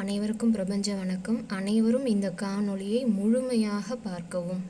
அனைவருக்கும் பிரபஞ்ச வணக்கம். அனைவரும் இந்த காணொளியை முழுமையாக பார்க்கவும்.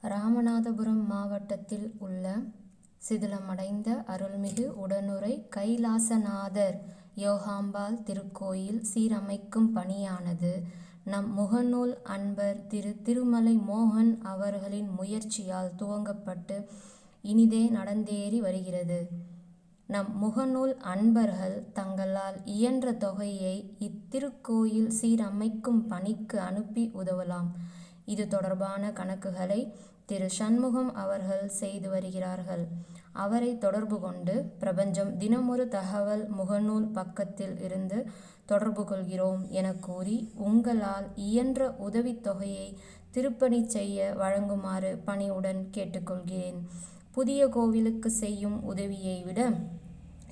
ராமநாதபுரம் மாவட்டத்தில் உள்ள சிதிலமடைந்த அருள்மிகு உடனுறை கைலாசநாதர் யோகாம்பாள் திருக்கோயில் சீரமைக்கும் பணியானது நம் முகநூல் அன்பர் திருமலை மோகன் அவர்களின் முயற்சியால் துவங்கப்பட்டு இனிதே நடந்தேறி வருகிறது. நம் முகநூல் அன்பர்கள் தங்களால் இயன்ற தொகையை இத்திருக்கோயில் சீரமைக்கும் பணிக்கு அனுப்பி உதவலாம். இது தொடர்பான கணக்குகளை திரு சண்முகம் அவர்கள் செய்து வருகிறார்கள். அவரை தொடர்பு கொண்டு பிரபஞ்சம் தினமொரு தகவல் முகநூல் பக்கத்தில் இருந்து தொடர்பு கொள்கிறோம் என கூறி உங்களால் இயன்ற உதவித்தொகையை திருப்பணி செய்ய வழங்குமாறு பணியுடன் கேட்டுக்கொள்கிறேன். புதிய கோவிலுக்கு செய்யும் உதவியை விட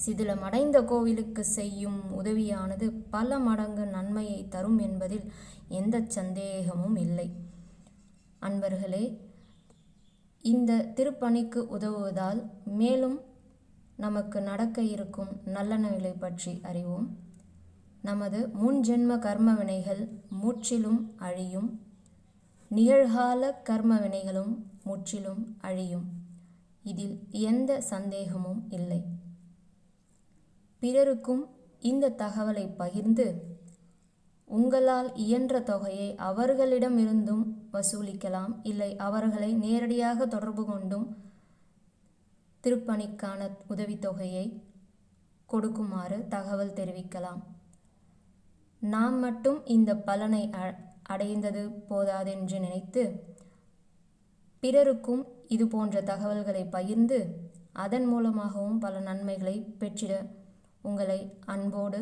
சிதிலமடைந்த கோவிலுக்கு செய்யும் உதவியானது பல மடங்கு நன்மையை தரும் என்பதில் எந்த சந்தேகமும் இல்லை. அன்பர்களே, இந்த திருப்பணிக்கு உதவுவதால் மேலும் நமக்கு நடக்க இருக்கும் நல்லனவிலை பற்றி அறிவோம். நமது முன்ஜென்ம கர்ம வினைகள் முற்றிலும் அழியும். நிகழ்கால கர்ம வினைகளும் முற்றிலும் அழியும். இதில் எந்த சந்தேகமும் இல்லை. பிறருக்கும் இந்த தகவலை பகிர்ந்து உங்களால் இயன்ற தொகையை அவர்களிடமிருந்தும் வசூலிக்கலாம். இல்லை, அவர்களை நேரடியாக தொடர்பு கொண்டும் திருப்பணிக்கான உதவித்தொகையை கொடுக்குமாறு தகவல் தெரிவிக்கலாம். நாம் மட்டும் இந்த பலனை அடைந்தது போதாதென்று நினைத்து பிறருக்கும் இது போன்ற தகவல்களை பகிர்ந்து அதன் மூலமாகவும் பல நன்மைகளை பெற்றிட உங்களை அன்போடு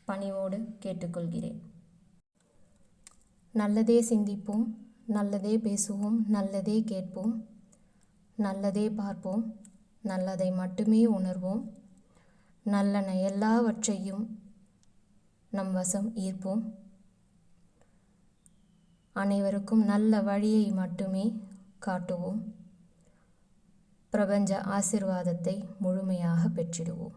பணிவோடு கேட்டுக்கொள்கிறேன். நல்லதே சிந்திப்போம், நல்லதே பேசுவோம், நல்லதே கேட்போம், நல்லதே பார்ப்போம், நல்லதை மட்டுமே உணர்வோம், நல்லன எல்லாவற்றையும் நம் வசம் ஈர்ப்போம். அனைவருக்கும் நல்ல வழியை மட்டுமே காட்டுவோம். பிரபஞ்ச ஆசீர்வாதத்தை முழுமையாக பெற்றிடுவோம்.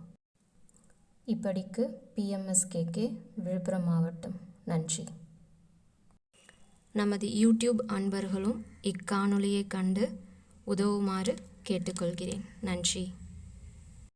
இப்படிக்கு PMSKK, விழுப்புரம் மாவட்டம். நன்றி. நமது யூடியூப் அன்பர்களும் இக்காணொளியை கண்டு உதவுமாறு கேட்டுக்கொள்கிறேன். நன்றி.